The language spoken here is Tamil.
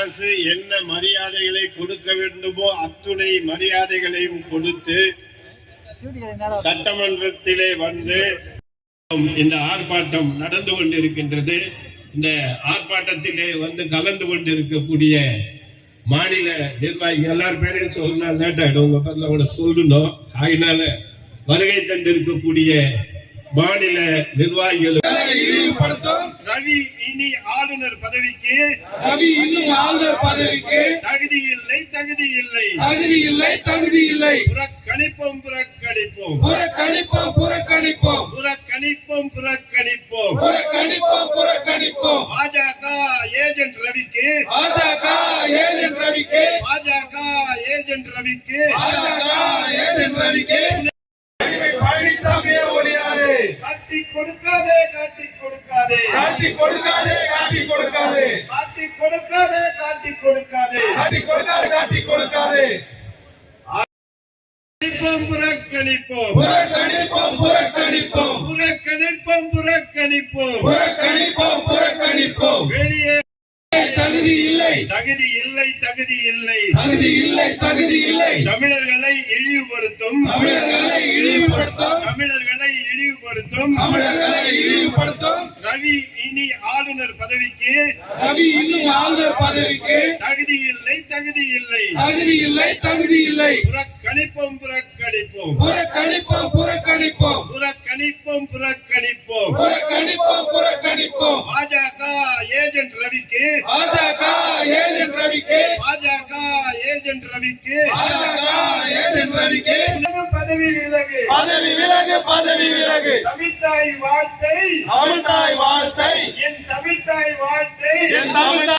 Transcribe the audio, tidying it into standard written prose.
அரசு என்ன மரியாதைகளை கொடுக்க வேண்டுமோ அத்துணை மரியாதைகளையும் கொடுத்து சட்டமன்றத்திலே வந்து இந்த ஆர்ப்பாட்டம் நடந்து கொண்டிருக்கின்றது. இந்த ஆர்ப்பாட்டத்திலே வந்து கலந்து கொண்டிருக்கக்கூடிய மாநில நிர்வாகிகள் எல்லாரும் பேரையும் சொல்லணும், லேட் ஆயிடும், உங்க பதில சொல்லணும். அதனால வருகை தந்திருக்கக்கூடிய மாநில நிர்வாகிகள் ரவி இனி ஆளுநர் பதவிக்கு தகுதி இல்லை தகுதி இல்லை தகுதி இல்லை தகுதி இல்லை புறக்கணிப்போம் புறக்கணிப்போம் புறக்கணிப்போம் புறக்கணிப்போம் புறக்கணிப்போம் புறக்கணிப்போம் புறக்கணிப்போம் புறக்கணிப்போம் பாஜக ஏஜென்ட் ரவிக்கு பாஜக ஏஜென்ட் ரவிக்கு பாஜக ஏஜென்ட் ரவிக்கு பாஜக ஏஜென்ட் ரவிக்கு பழனிசாமியே ஒளியாரே காட்டி கொடுக்காதே காட்டி கொடுக்காதே காட்டி கொடுக்காதே காட்டி கொடுக்காதே காட்டி கொடுக்காதே காட்டி கொடுக்காதே காட்டி கொடுக்காதே காட்டி கொடுக்காதே புறக்கணிப்போம் புறக்கணிப்போம் புறக்கணிப்போம் புறக்கணிப்போம் புறக்கணிப்போம் புறக்கணிப்போம் புறக்கணிப்போம் வெளியே தகுதி இல்லை தகுதி இல்லை தகுதி இல்லை தகுதி இல்லை தகுதி இல்லை தமிழர்களை இழிவுபடுத்தும் தமிழர்களை இழிவுபடுத்தும் தமிழர்களை இழிவுபடுத்தும் தமிழர்களை இழிவுபடுத்தும் ரவி இனி ஆளுநர் பதவிக்கு ரவி இன்னும் ஆளுநர் பதவிக்கு தகுதி இல்லை தகுதி இல்லை தகுதி இல்லை தகுதி இல்லை புறக்கணிப்போம் புறக்கணிப்போம் புறக்கணிப்போம் புறக்கணிப்போம் புறக்கணிப்போம் புறக்கணிப்போம் புறக்கணிப்போம் புறக்கணிப்போம் பாஜக ஏஜென்ட் ரவிக்கு பாஜக ஏஜென்ட் ரவிக்கு பாஜக ஏஜென்ட் ரவிக்கு பாஜக ஏஜென்ட் ரவிக்கு பதவி விலகு பதவி விலகு பதவி விலகு தமிழ்தாய் வாழ்த்தை தமிழ்தாய் வாழ்த்தை